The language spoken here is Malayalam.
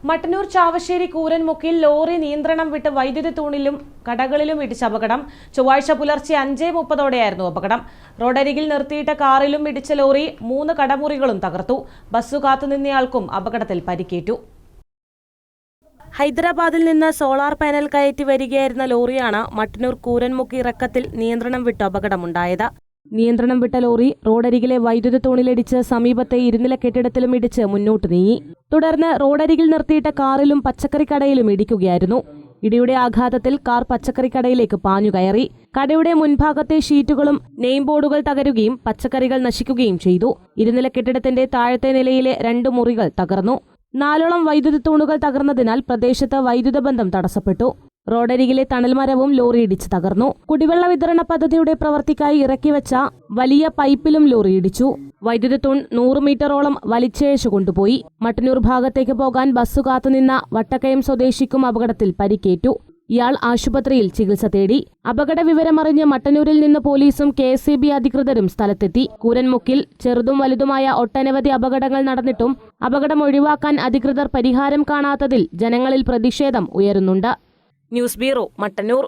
മട്ടന്നൂർ ചാവശ്ശേരി കൂരൻമുക്കിൽ ലോറി നിയന്ത്രണം വിട്ട് വൈദ്യുതി തൂണിലും കടകളിലും ഇടിച്ച അപകടം. ചൊവ്വാഴ്ച പുലർച്ചെ 5:30 അപകടം. റോഡരികിൽ നിർത്തിയിട്ട കാറിലും ഇടിച്ച ലോറി 3 കടമുറികളും തകർത്തു. ബസ്സു കാത്തുനിന്നയാൾക്കും അപകടത്തിൽ പരിക്കേറ്റു. ഹൈദരാബാദിൽ നിന്ന് സോളാർ പാനൽ കയറ്റി വരികയായിരുന്ന ലോറിയാണ് മട്ടന്നൂർ കൂരൻമുക്കി ഇറക്കത്തിൽ നിയന്ത്രണം വിട്ട് അപകടമുണ്ടായത്. നിയന്ത്രണം വിട്ട ലോറി റോഡരികിലെ വൈദ്യുത തൂണിലിടിച്ച് സമീപത്തെ ഇരുനില കെട്ടിടത്തിലും ഇടിച്ച് മുന്നോട്ട് നീങ്ങി. തുടർന്ന് റോഡരികിൽ നിർത്തിയിട്ട കാറിലും പച്ചക്കറിക്കടയിലും ഇടിക്കുകയായിരുന്നു. ഇടിയുടെ ആഘാതത്തിൽ കാർ പച്ചക്കറിക്കടയിലേക്ക് പാഞ്ഞുകയറി. കടയുടെ മുൻഭാഗത്തെ ഷീറ്റുകളും നെയിം ബോർഡുകൾ തകരുകയും പച്ചക്കറികൾ നശിക്കുകയും ചെയ്തു. ഇരുനില കെട്ടിടത്തിന്റെ താഴത്തെ നിലയിലെ 2 മുറികൾ തകർന്നു. 4ഓളം വൈദ്യുത തൂണുകൾ തകർന്നതിനാൽ പ്രദേശത്ത് വൈദ്യുത ബന്ധം തടസ്സപ്പെട്ടു. റോഡരികിലെ തണൽമരവും ലോറി ഇടിച്ച് തകർന്നു. കുടിവെള്ള വിതരണ പദ്ധതിയുടെ പ്രവൃത്തിക്കായി ഇറക്കിവെച്ച വലിയ പൈപ്പിലും ലോറി ഇടിച്ചു. വൈദ്യുത തൂൺ 100 മീറ്ററോളം വലിച്ചയച്ചു കൊണ്ടുപോയി. മട്ടന്നൂർ ഭാഗത്തേക്ക് പോകാൻ ബസ്സു കാത്തുനിന്ന വട്ടക്കയം സ്വദേശിക്കും അപകടത്തിൽ പരിക്കേറ്റു. ഇയാൾ ആശുപത്രിയിൽ ചികിത്സ തേടി. അപകട വിവരമറിഞ്ഞ് മട്ടന്നൂരിൽ നിന്ന് പോലീസും KSEB അധികൃതരും സ്ഥലത്തെത്തി. കൂരൻമുക്കിൽ ചെറുതും വലുതുമായ ഒട്ടനവധി അപകടങ്ങൾ നടന്നിട്ടും അപകടം ഒഴിവാക്കാൻ അധികൃതർ പരിഹാരം കാണാത്തതിൽ ജനങ്ങളിൽ പ്രതിഷേധം ഉയരുന്നുണ്ട്. News bureau, Mattannur.